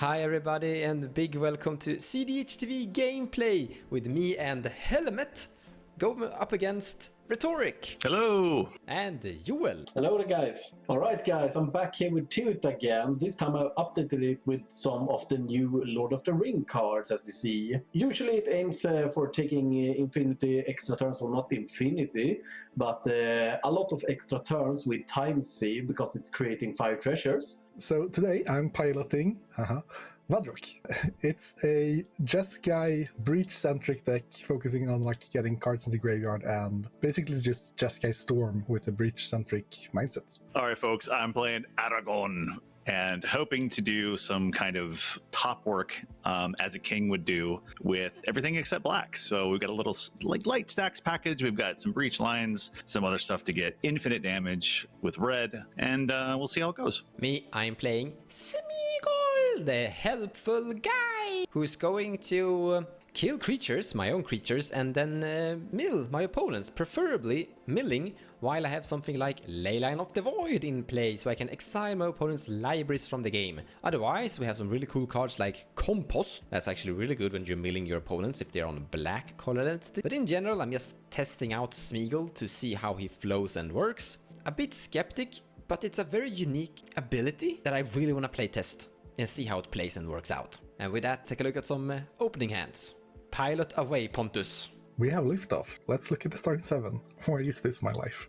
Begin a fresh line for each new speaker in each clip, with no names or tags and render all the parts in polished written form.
Hi everybody and a big welcome to cEDH TV gameplay with me and Helmet going up against Rhetoric.
Hello!
And Joel.
Hello there guys. Alright guys, I'm back here with Tivit again. This time I've updated it with some of the new Lord of the Ring cards, as you see. Usually it aims for taking infinity extra turns, or not infinity, but a lot of extra turns with time save because it's creating 5 treasures.
So today I'm piloting Vadrok. It's a Jeskai breach-centric deck focusing on getting cards into the graveyard and basically just Jeskai Storm with a breach-centric mindset.
Alright folks, I'm playing Aragorn and hoping to do some kind of top work as a king would do with everything except black. So we've got a little light stacks package, we've got some breach lines, some other stuff to get infinite damage with red, and we'll see how it goes.
Me, I'm playing Smeagol, the helpful guy who's going to kill creatures, my own creatures, and then mill my opponents, preferably milling while I have something like Leyline of the Void in play, so I can exile my opponent's libraries from the game. Otherwise, we have some really cool cards like Compost. That's actually really good when you're milling your opponents if they're on black color identity. But in general, I'm just testing out Smeagol to see how he flows and works. A bit skeptic, but it's a very unique ability that I really want to play test and see how it plays and works out. And with that, take a look at some opening hands. Pilot away, Pontus.
We have liftoff. Let's look at the starting 7. Why is this my life?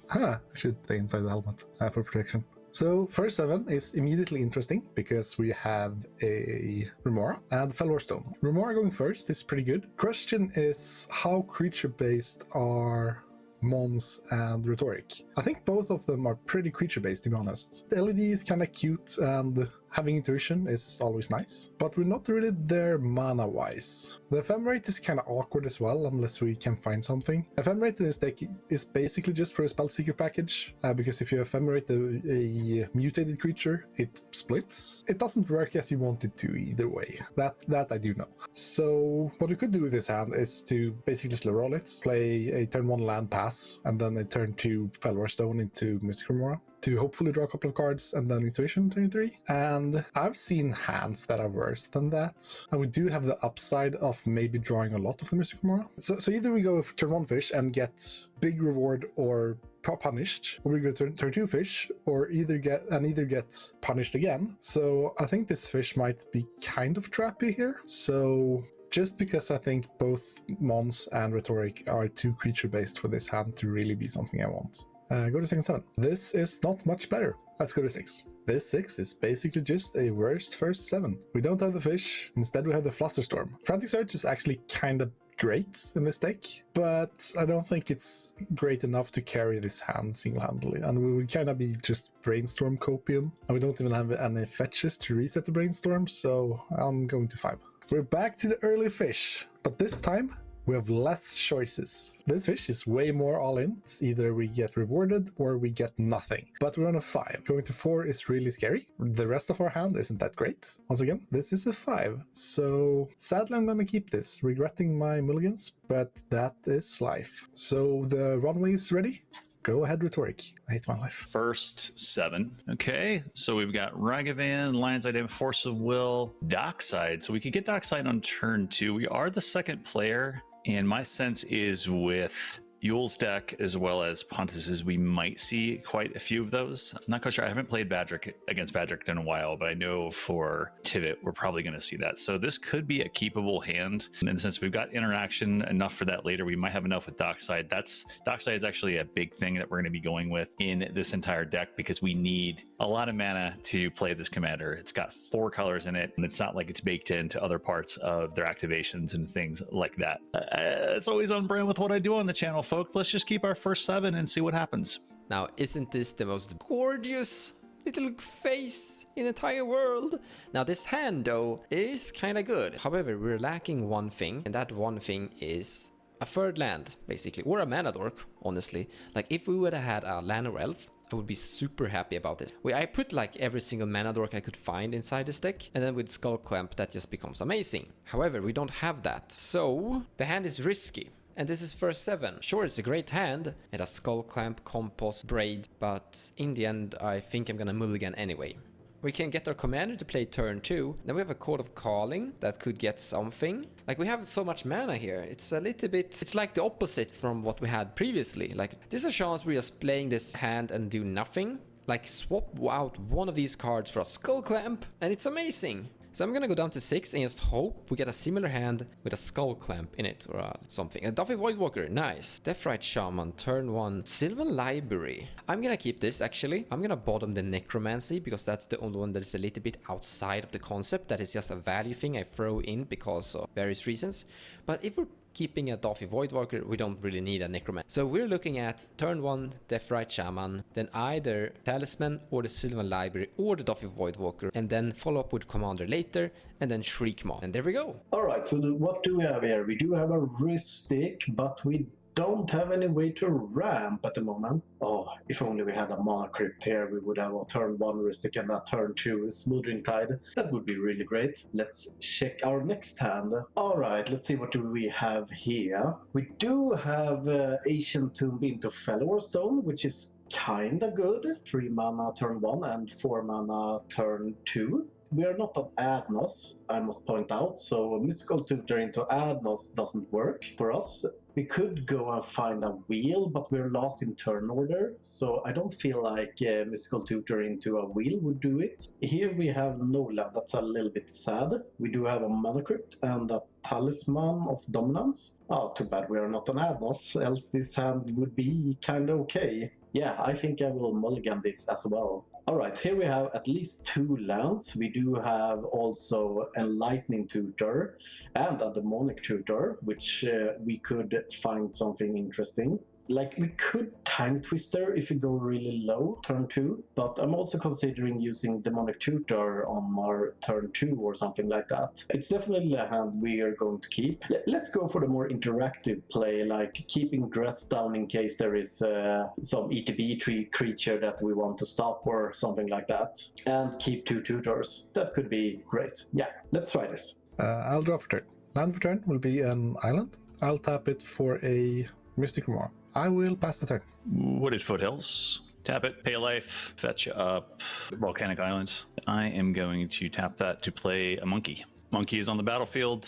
I should stay inside the helmet for protection. So first 7 is immediately interesting because we have a Remora and Fellwar Stone. Remora going first is pretty good. Question is how creature-based are Mons and Rhetoric. I think both of them are pretty creature-based, to be honest. The LED is kind of cute and having intuition is always nice, but we're not really there mana-wise. The ephemerate is kind of awkward as well, unless we can find something. Ephemerate in this deck is basically just for a Spellseeker package, because if you ephemerate a mutated creature, it splits. It doesn't work as you want it to either way. That I do know. So what we could do with this hand is to basically slow roll it, play a turn 1 land pass, and then a turn 2 Fellwar Stone into Mystic Remora, to hopefully draw a couple of cards and then intuition turn 3. And I've seen hands that are worse than that. And we do have the upside of maybe drawing a lot of the Mystic Remora. So either we go turn 1 fish and get big reward or punished, or we go turn 2 fish or either get punished again. So I think this fish might be kind of trappy here. So just because I think both Mons and Rhetoric are too creature based for this hand to really be something I want. Go to second 7. This is not much better. Let's go to 6. This 6 is basically just a worst first 7. We don't have the fish, instead we have the Flusterstorm. Frantic Surge is actually kind of great in this deck, but I don't think it's great enough to carry this hand single-handedly, and we would kind of be just Brainstorm Copium, and we don't even have any fetches to reset the Brainstorm, so I'm going to 5. We're back to the early fish, but this time we have less choices. This fish is way more all-in. It's either we get rewarded or we get nothing. But we're on a 5. Going to 4 is really scary. The rest of our hand isn't that great. Once again, this is a 5. So sadly I'm gonna keep this, regretting my mulligans, but that is life. So the runway is ready. Go ahead, Rhetoric. I hate my life.
First 7. Okay, so we've got Ragavan, Lion's Eye, Force of Will, Dockside. So we could get Dockside on turn 2. We are the second player, and my sense is with Yule's deck as well as Pontus's, we might see quite a few of those. I'm not quite sure. I haven't played Vadrok against Vadrok in a while, but I know for Tivit, we're probably going to see that. So this could be a keepable hand in the sense we've got interaction enough for that later. We might have enough with Dockside. Dockside is actually a big thing that we're going to be going with in this entire deck because we need a lot of mana to play this commander. It's got 4 colors in it, and it's not like it's baked into other parts of their activations and things like that. It's always on brand with what I do on the channel, folks. Let's just keep our first 7 and see what happens.
Now, isn't this the most gorgeous little face in the entire world? Now, this hand, though, is kind of good. However, we're lacking one thing, and that one thing is a third land, basically, or a mana dork, honestly. Like, if we would have had a land or elf, I would be super happy about this. I put like every single mana dork I could find inside this deck, and then with Skull Clamp that just becomes amazing. However, we don't have that, so the hand is risky. And this is first 7. Sure, it's a great hand. It has Skull Clamp, Compost, Braid, but in the end I think I'm gonna mulligan anyway. We can get our commander to play turn 2. Then we have a Court of Calling that could get something. Like, we have so much mana here. It's a little bit... It's like the opposite from what we had previously. Like, there's a chance we're just playing this hand and do nothing. Like, swap out one of these cards for a Skull Clamp, and it's amazing. So I'm gonna go down to 6 and just hope we get a similar hand with a Skull Clamp in it or something. A Duffy Voidwalker, nice. Deathrite Shaman, turn 1. Sylvan Library. I'm gonna keep this actually. I'm gonna bottom the Necromancy because that's the only one that is a little bit outside of the concept. That is just a value thing I throw in because of various reasons. But if we're keeping a Duffy Voidwalker, we don't really need a Necromancer. So we're looking at turn 1 Deathrite Shaman, then either Talisman or the Sylvan Library or the Duffy Voidwalker, and then follow up with Commander later, and then Shriekmaw. And there we go.
Alright, so what do we have here? We do have a Rustic, but we don't have any way to ramp at the moment. Oh, if only we had a Mana Crypt here, we would have a turn 1 Rustic and a turn 2 Smothering Tide. That would be really great. Let's check our next hand. Alright, let's see what do we have here. We do have Ancient Tomb into Fellwar Stone, which is kinda good. 3 mana turn 1 and 4 mana turn 2. We are not on Adnos, I must point out, so Mystical Tutor into Adnos doesn't work for us. We could go and find a wheel, but we're lost in turn order, so I don't feel like Mystical Tutor into a wheel would do it. Here we have no land, that's a little bit sad. We do have a Mana Crypt and a Talisman of Dominance. Oh, too bad we are not on Adnos, else this hand would be kinda okay. Yeah, I think I will mulligan this as well. Alright, here we have at least 2 lands. We do have also Enlightening Tutor and a Demonic Tutor, which we could find something interesting. Like, we could Time Twister if we go really low, turn 2, but I'm also considering using Demonic Tutor on our turn 2 or something like that. It's definitely a hand we are going to keep. Let's go for the more interactive play, like keeping Dress down in case there is some ETB tree creature that we want to stop or something like that. And keep 2 tutors. That could be great. Yeah, let's try this.
I'll draw for turn. Land for turn will be an island. I'll tap it for a Mystic Remora. I will pass the turn.
Wooded Foothills. Tap it, pay a life, fetch up Volcanic Island. I am going to tap that to play a monkey. Monkey is on the battlefield,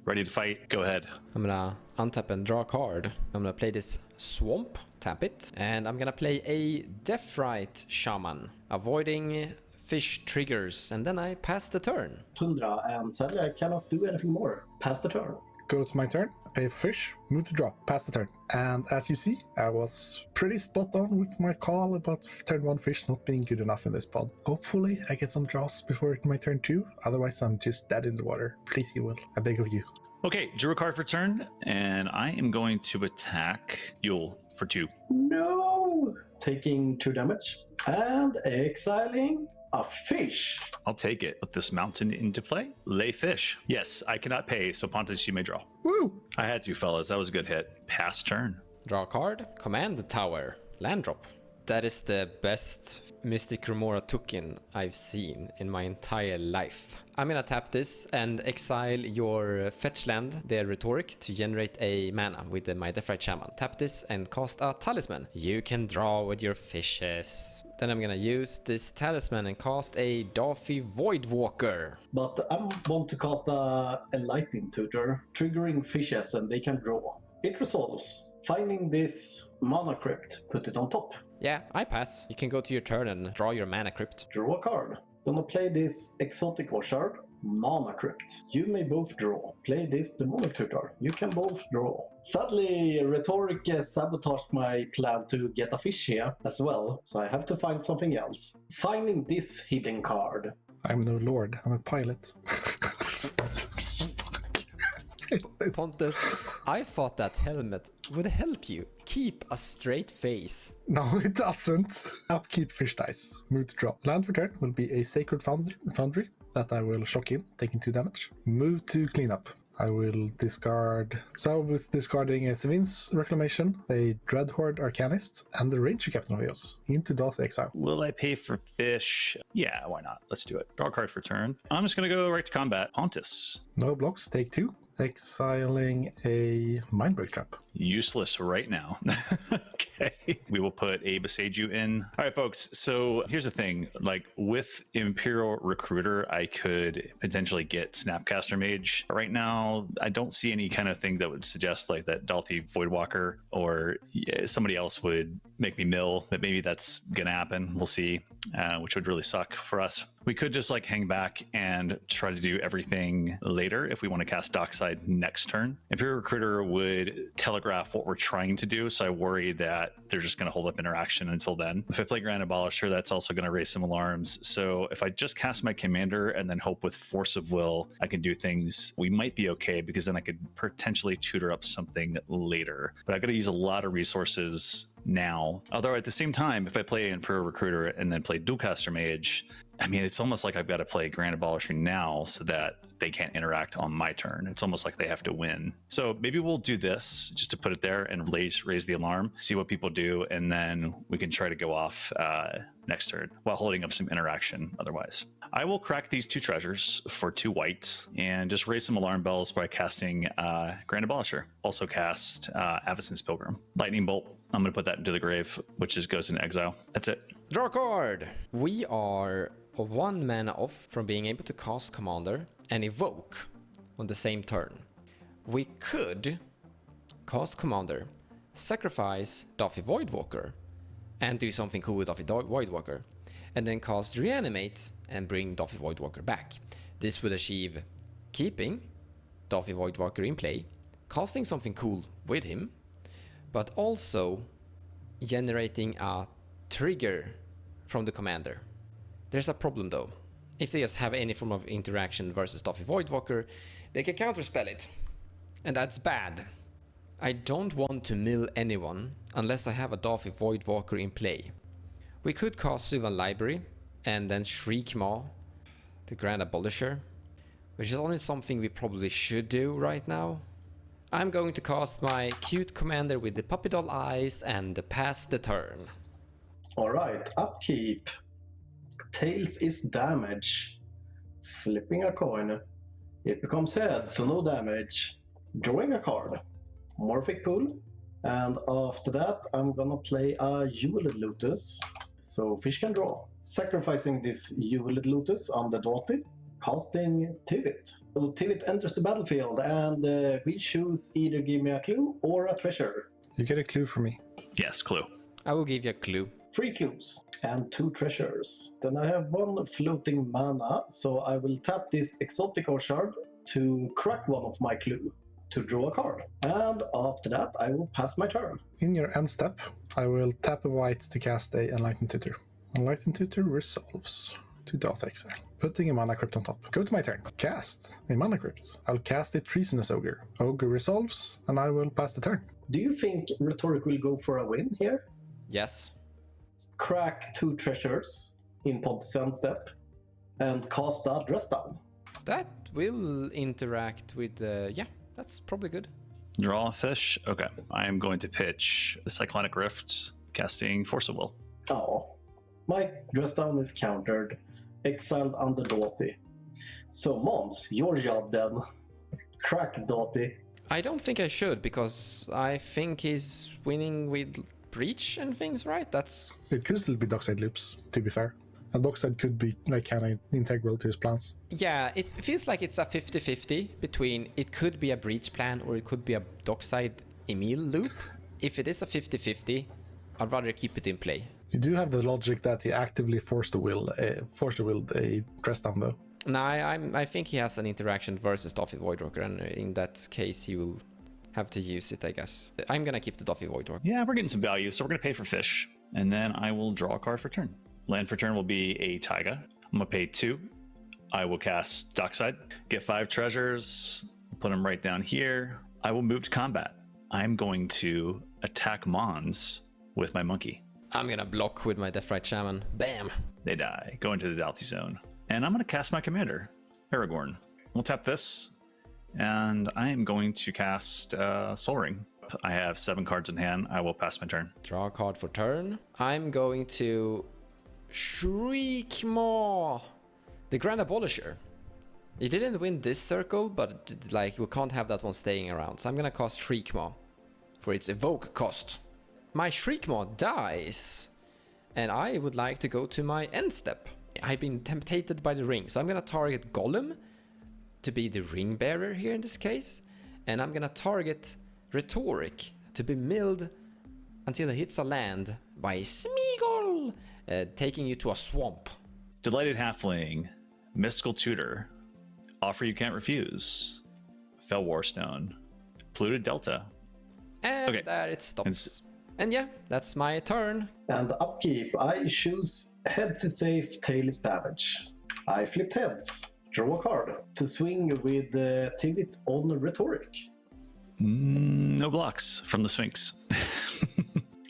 ready to fight. Go ahead.
I'm gonna untap and draw a card. I'm gonna play this Swamp, tap it, and I'm gonna play a Deathrite Shaman, avoiding fish triggers, and then I pass the turn.
Tundra, and sadly I cannot do anything more. Pass the turn.
Go to my turn, pay for fish, move to drop, pass the turn. And as you see, I was pretty spot on with my call about turn 1 fish not being good enough in this pod. Hopefully I get some draws before my turn 2, otherwise I'm just dead in the water. Please, you will. I beg of you.
Okay, drew a card for turn, and I am going to attack Yule for 2.
No! Taking 2 damage and exiling a fish.
I'll take it. Put this mountain into play. Lay fish. Yes, I cannot pay, so Pontus, you may draw.
Woo!
I had to, fellas. That was a good hit. Pass turn.
Draw a card, command the tower, land drop. That is the best Mystic Remora token I've seen in my entire life. I'm gonna tap this and exile your fetch land, the Rhetoric, to generate a mana with my Deathrite Shaman. Tap this and cast a Talisman. You can draw with your fishes. Then I'm gonna use this Talisman and cast a Duffy Voidwalker.
But I want to cast a Enlightening Tutor, triggering fishes and they can draw. It resolves. Finding this Mana Crypt, put it on top.
Yeah, I pass. You can go to your turn and draw your Mana Crypt.
Draw a card. Gonna play this Exotic Washard, Mana Crypt. You may both draw. Play this Demonic Tutor. You can both draw. Sadly, Rhetoric sabotaged my plan to get a fish here as well, so I have to find something else. Finding this hidden card.
I'm no lord, I'm a pilot.
Pontus, I thought that helmet would help you keep a straight face.
No, it doesn't. Upkeep fish dice. Move to drop. Land for turn will be a Sacred Foundry that I will shock in, taking 2 damage. Move to cleanup. I will discard. So I was discarding a Sevin's Reclamation, a Dreadhorde Arcanist, and the Ranger Captain of Eos into Doth Exile.
Will I pay for fish? Yeah, why not? Let's do it. Draw a card for turn. I'm just going to go right to combat. Pontus.
No blocks, take 2. Exiling a Mindbreak Trap.
Useless right now. Okay. We will put a Beseiju in. All right, folks. So here's the thing. Like with Imperial Recruiter, I could potentially get Snapcaster Mage. Right now, I don't see any kind of thing that would suggest like that Dalthi Voidwalker or somebody else would make me mill, but maybe that's going to happen. We'll see, which would really suck for us. We could just like hang back and try to do everything later if we want to cast Dockside next turn. Imperial Recruiter would telegraph what we're trying to do, so I worry that they're just going to hold up interaction until then. If I play Grand Abolisher, that's also going to raise some alarms. So if I just cast my commander and then hope with Force of Will I can do things, we might be okay, because then I could potentially tutor up something later. But I've got to use a lot of resources now. Although at the same time, if I play Imperial Recruiter and then play Dualcaster Mage, I mean, it's almost like I've got to play Grand Abolisher now so that they can't interact on my turn. It's almost like they have to win. So maybe we'll do this just to put it there and raise the alarm, see what people do, and then we can try to go off next turn while holding up some interaction otherwise. I will crack these 2 treasures for 2 white and just raise some alarm bells by casting Grand Abolisher. Also cast Avacyn's Pilgrim. Lightning Bolt. I'm going to put that into the grave, which goes in exile. That's it.
Draw a card. We are 1 mana off from being able to cast Commander and evoke on the same turn. We could cast Commander, sacrifice Dalthi Voidwalker, and do something cool with Dalthi Voidwalker, and then cast Reanimate and bring Dalthi Voidwalker back. This would achieve keeping Dalthi Voidwalker in play, casting something cool with him, but also generating a trigger from the commander. There's a problem though. If they just have any form of interaction versus Dalthi Voidwalker, they can counterspell it. And that's bad. I don't want to mill anyone unless I have a Dalthi Voidwalker in play. We could cast Suvan Library and then Shriek Maw, the Grand Abolisher, which is only something we probably should do right now. I'm going to cast my cute commander with the puppy doll eyes and pass the turn.
Alright, upkeep. Tails is damage. Flipping a coin. It becomes heads, so no damage. Drawing a card. Morphic Pool. And after that, I'm gonna play a Jeweled Lotus. So fish can draw. Sacrificing this Jeweled Lotus on the Dalthi. Casting Tivit. So Tivit enters the battlefield, and we choose either give me a clue or a treasure.
You get a clue from me.
Yes, clue.
I will give you a clue.
3 clues and 2 treasures. Then I have 1 floating mana, so I will tap this Exotico shard to crack one of my clue to draw a card. And after that, I will pass my turn.
In your end step, I will tap a white to cast a Enlightened Tutor. Enlightened Tutor resolves to Dalthi Exile, putting a mana crypt on top. Go to my turn. Cast a mana crypt. I'll cast a Treasonous Ogre. Ogre resolves, and I will pass the turn.
Do you think Rhetoric will go for a win here?
Yes.
Crack 2 treasures in Pontus end step and cast a Dress Down.
That will interact with, yeah, that's probably good.
Draw a fish. Okay. I am going to pitch the Cyclonic Rift, casting Force of Will.
Oh, my Dress Down is countered, exiled under Dalthi. So Mons, your job then. Crack Dalthi.
I don't think I should, because I think he's winning with Breach and things, right? That's...
It could still be Dockside Loops, to be fair. And Dockside could be like kind of integral to his plans.
Yeah, it feels like it's a 50-50 between it could be a Breach plan or it could be a Dockside Emil loop. If it is a 50-50, I'd rather keep it in play.
You do have the logic that he actively forced the will a Dress Down though.
No, I think he has an interaction versus Dalthi Voidwalker, and in that case he will have to use it, I guess. I'm gonna keep the Dalthi Voidwalker.
Yeah, we're getting some value, so we're gonna pay for fish, and then I will draw a card for turn. Land for turn will be a Taiga. I'm gonna pay 2. I will cast Dockside, get 5 treasures, put them right down here. I will move to combat. I'm going to attack Mons with my monkey.
I'm gonna block with my Deathrite Shaman. Bam!
They die. Go into the Dalthi zone. And I'm going to cast my commander, Aragorn. We'll tap this, and I am going to cast Soul Ring. I have 7 cards in hand. I will pass my turn.
Draw a card for turn. I'm going to Shriek Maw, the Grand Abolisher. You didn't win this circle, but like we can't have that one staying around. So I'm gonna cast Shriekmaw for its evoke cost. My Shriekmaw dies, and I would like to go to my end step. I've been tempted by the ring, so I'm gonna target Golem to be the ring bearer here in this case, and I'm gonna target Rhetoric to be milled until it hits a land by Smeagol, taking you to a swamp.
Delighted Halfling, Mystical Tutor, Offer You Can't Refuse, Fell Warstone, Polluted Delta.
And
Okay.
there it stops. And yeah, that's my turn.
And upkeep, I choose heads is safe, tail is damage. I flipped heads. Draw a card to swing with Tivit on Rhetoric.
No blocks from the Sphinx.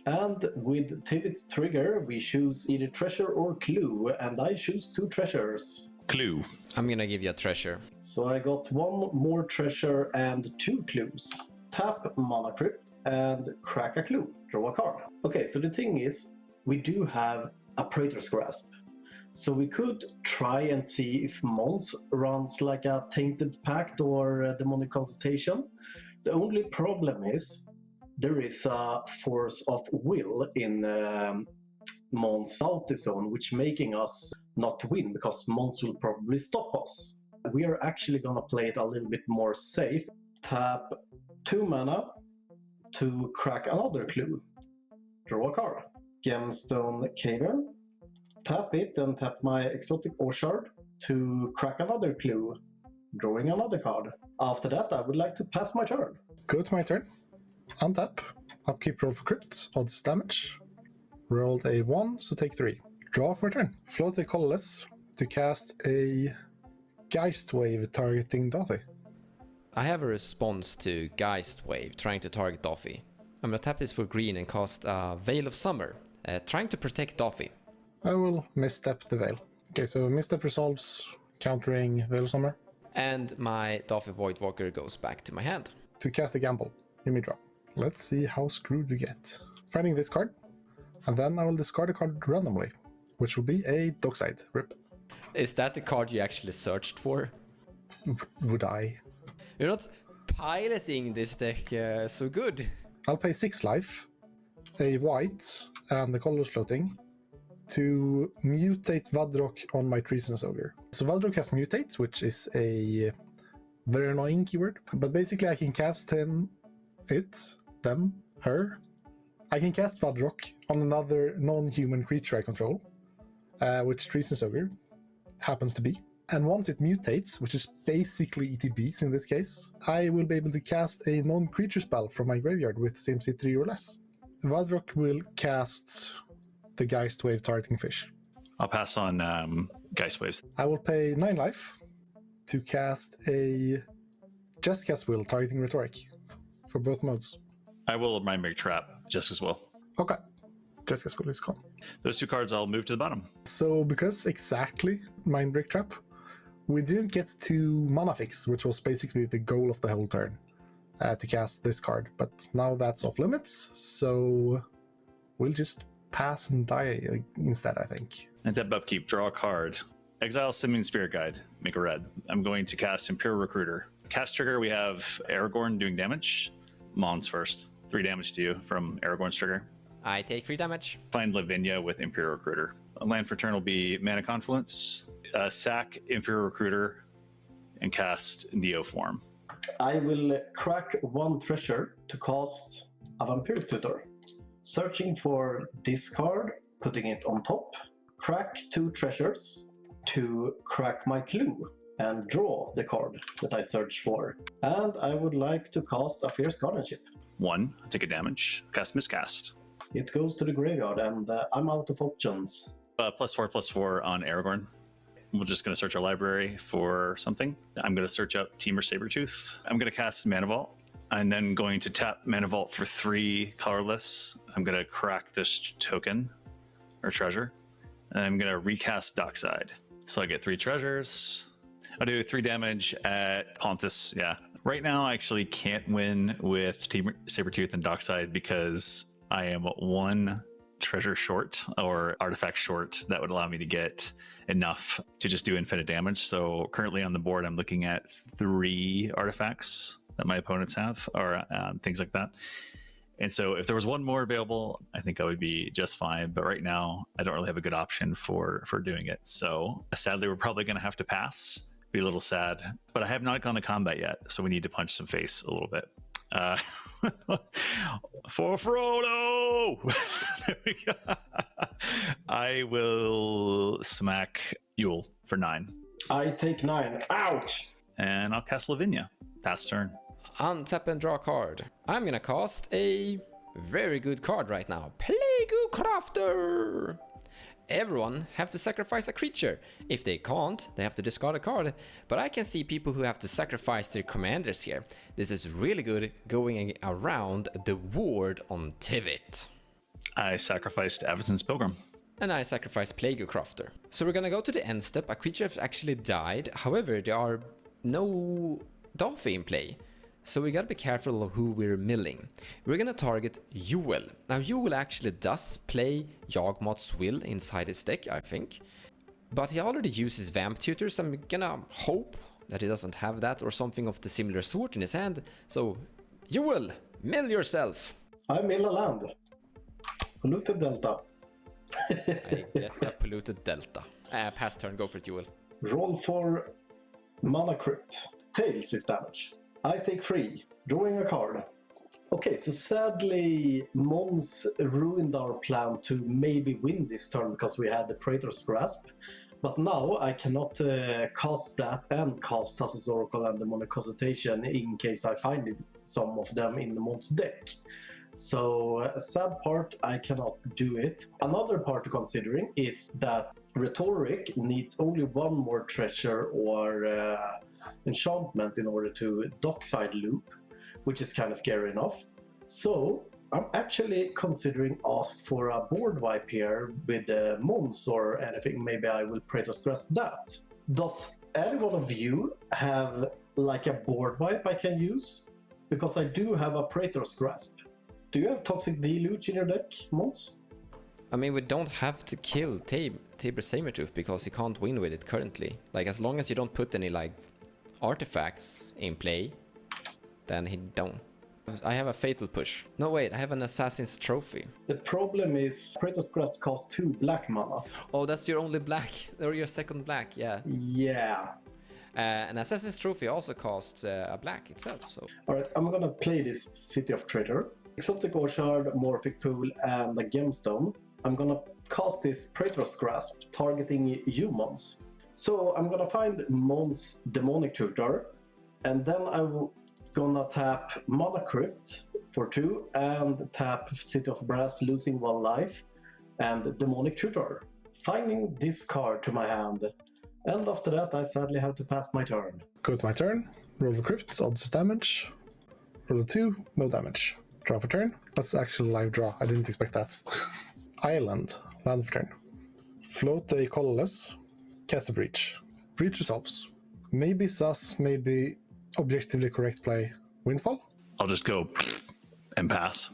And with Tivit's trigger, we choose either treasure or clue, and I choose 2 treasures.
Clue.
I'm gonna give you a treasure.
So I got 1 more treasure and 2 clues. Tap Mana Crypt and crack a clue. Draw a card. Okay, so the thing is, we do have a Praetor's Grasp. So we could try and see if Mons runs like a Tainted Pact or a Demonic Consultation. The only problem is there is a Force of Will in Mons South Zone, which making us not win because Mons will probably stop us. We are actually gonna play it a little bit more safe. Tap 2 mana to crack another clue. Draw a card. Gemstone Cavern. Tap it and tap my exotic Orchard to crack another clue. Drawing another card. After that, I would like to pass my turn.
Go to my turn. Untap. Upkeep roll for crypt. Odds damage. Rolled a 1, so take 3. Draw for turn. Float a colorless to cast a Geist Wave targeting Dothy.
I have a response to Geist Wave trying to target Doffy. I'm gonna tap this for green and cast Veil of Summer, trying to protect Doffy.
I will misstep the Veil. Okay, so misstep resolves, countering Veil of Summer.
And my Doffy Voidwalker goes back to my hand.
To cast a gamble, you may draw. Let's see how screwed we get. Finding this card, and then I will discard a card randomly, which will be a Dockside. Rip.
Is that the card you actually searched for?
Would I?
You're not piloting this deck so good.
I'll pay 6 life, a white, and the colors floating to mutate Vadrok on my Treasonous Ogre. So Vadrok has mutate, which is a very annoying keyword, but basically I can cast him, it, them, her. I can cast Vadrok on another non-human creature I control, which Treasonous Ogre happens to be. And once it mutates, which is basically ETBs in this case, I will be able to cast a non-creature spell from my graveyard with CMC 3 or less. Vadrok will cast the Geist Wave targeting fish.
I'll pass on Geist Waves.
I will pay 9 life to cast a Jessica's Will targeting Rhetoric for both modes.
I will Mind Break Trap just as well.
Okay, Jessica's Will is gone.
Those 2 cards I'll move to the bottom.
So because exactly Mind Break Trap, we didn't get to Mana Fix, which was basically the goal of the whole turn, to cast this card. But now that's off limits, so we'll just pass and die instead, I think.
And tap upkeep, draw a card. Exile Simian Spirit Guide, make a red. I'm going to cast Imperial Recruiter. Cast trigger, we have Aragorn doing damage. Mons first. 3 damage to you from Aragorn's trigger.
I take 3 damage.
Find Lavinia with Imperial Recruiter. A land for turn will be Mana Confluence. Sack Imperial Recruiter and cast Neoform.
I will crack 1 treasure to cast a Vampiric Tutor. Searching for this card, putting it on top. Crack 2 treasures to crack my clue and draw the card that I searched for. And I would like to cast a Fierce Guardianship.
1, take a damage. Cast Miscast.
It goes to the graveyard and I'm out of options.
+4/+4 on Aragorn. We're just going to search our library for something. I'm going to search up Temur Sabertooth. I'm going to cast Mana Vault. I'm then going to tap Mana Vault for 3 colorless. I'm going to crack this token or treasure. And I'm going to recast Dockside. So I get 3 treasures. I'll do 3 damage at Pontus. Yeah. Right now, I actually can't win with Temur Sabertooth and Dockside because I am 1 treasure short or artifact short that would allow me to get enough to just do infinite damage. So currently on the board, I'm looking at 3 artifacts that my opponents have, or things like that. And so if there was one more available, I think I would be just fine. But right now, I don't really have a good option for doing it. So sadly, we're probably going to have to pass. Be a little sad. But I have not gone to combat yet, so we need to punch some face a little bit. For Frodo! There we go. I will smack Yule for 9.
I take 9. Ouch!
And I'll cast Lavinia. Pass turn.
Untap and draw a card. I'm gonna cast a very good card right now. Plague Crafter! Everyone have to sacrifice a creature. If they can't, they have to discard a card. But I can see people who have to sacrifice their commanders here. This is really good going around the ward on Tivit.
I sacrificed Avacyn's Pilgrim.
And I sacrifice Plague Crafter. So we're gonna go to the end step. A creature has actually died. However, there are no Daffy in play. So we gotta be careful of who we're milling. We're gonna target Yule. Now Yule actually does play Yawgmoth's Will inside his deck, I think. But he already uses Vamp Tutors. I'm gonna hope that he doesn't have that or something of the similar sort in his hand. So Yule, mill yourself.
I mill a land. Polluted Delta.
I get a polluted delta. Pass turn, go for it, Yule.
Roll for Mana Crypt. Tails is damage. I take 3, drawing a card. Okay, so sadly, Mons ruined our plan to maybe win this turn because we had the Praetor's Grasp. But now I cannot cast that and cast Tassa's Oracle and Demonic Consultation in case I find some of them in the Mons deck. So, sad part, I cannot do it. Another part considering is that Rhetoric needs only 1 more treasure or enchantment in order to dockside loop, which is kind of scary enough. So I'm actually considering ask for a board wipe here with Mons or anything. Maybe I will Praetor's Grasp that. Does any one of you have like a board wipe I can use? Because I do have a Praetor's Grasp. Do you have Toxic Deluge in your deck, Mons?
I mean, we don't have to kill Tabor Sabertooth because he can't win with it currently. Like, as long as you don't put any like artifacts in play, then he don't. I have a Fatal Push. No, wait, I have an Assassin's Trophy.
The problem is Praetor's Grasp costs 2 black mana.
Oh, that's your only black, or your second black, yeah.
Yeah.
An Assassin's Trophy also costs a black itself, so.
Alright, I'm gonna play this City of Treasure. Exotic Orchard, Morphic Pool, and a Gemstone. I'm gonna cast this Praetor's Grasp, targeting you, Mons. So I'm gonna find Mons' Demonic Tutor, and then I'm gonna tap Mana Crypt for 2, and tap City of Brass, losing 1 life, and Demonic Tutor. Finding this card to my hand, and after that I sadly have to pass my turn.
Go to my turn, roll for crypt, odds damage. Roll a 2, no damage. Draw for turn. That's actually a live draw, I didn't expect that. Island, land for turn. Float a colorless. Cast a Breach. Breach resolves. Maybe sus, maybe objectively correct play. Windfall?
I'll just go and pass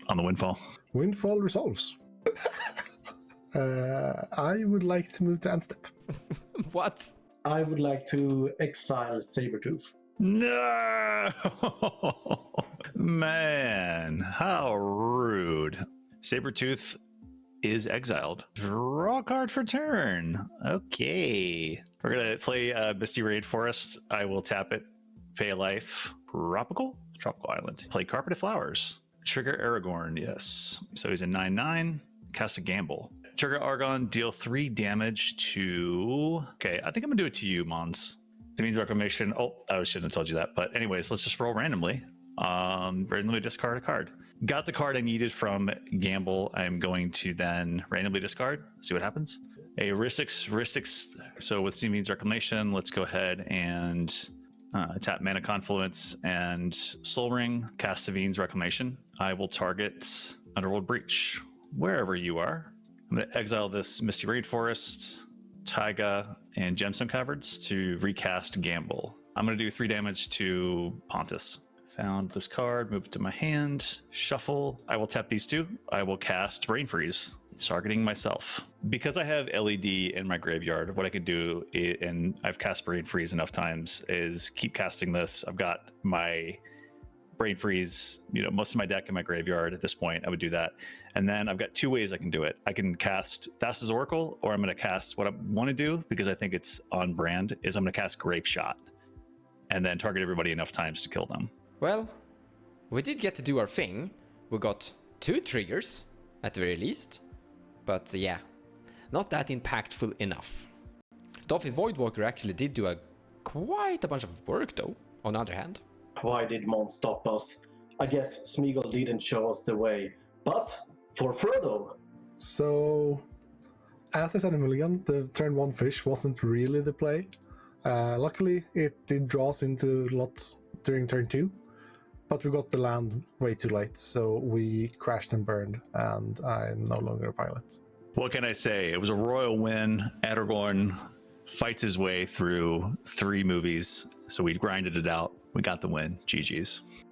on the Windfall.
Windfall resolves. I would like to move to end step.
What?
I would like to exile Sabertooth.
No! Man, how rude. Sabertooth is exiled. Draw a card for turn. Okay. We're going to play Misty Rainforest. I will tap it. Pay a life. Tropical Island. Play Carpeted Flowers. Trigger Aragorn, yes. So he's a 9/9. Cast a Gamble. Trigger Aragorn, deal 3 damage to... Okay, I think I'm going to do it to you, Mons. It means Reclamation. Oh, I shouldn't have told you that. But anyways, let's just roll randomly. Randomly discard a card. Got the card I needed from Gamble. I'm going to then randomly discard. See what happens. A Ristics. So with C means Reclamation, let's go ahead and tap Mana Confluence and Soul Ring. Cast Savine's Reclamation. I will target Underworld Breach. Wherever you are. I'm going to exile this Misty Rainforest, Taiga, and Gemstone Caverns to recast Gamble. I'm going to do 3 damage to Pontus. Found this card, move it to my hand, shuffle. I will tap these two. I will cast Brain Freeze, targeting myself. Because I have LED in my graveyard, what I could do, and I've cast Brain Freeze enough times, is keep casting this. I've got my Brain Freeze, most of my deck in my graveyard at this point. I would do that. And then I've got two ways I can do it. I can cast Thassa's Oracle, or I'm going to cast what I want to do, because I think it's on brand, is I'm going to cast Grape Shot and then target everybody enough times to kill them.
Well, we did get to do our thing. We got 2 triggers, at the very least. But yeah, not that impactful enough. Doffy Voidwalker actually did do quite a bunch of work though, on the other hand.
Why did Mon stop us? I guess Smeagol didn't show us the way. But for Frodo.
So, as I said a million, the turn 1 fish wasn't really the play. Luckily, it did draw us into lots during turn 2. But we got the land way too late, so we crashed and burned, and I'm no longer a pilot.
What can I say? It was a royal win. Aragorn fights his way through 3 movies, so we grinded it out. We got the win. GG's.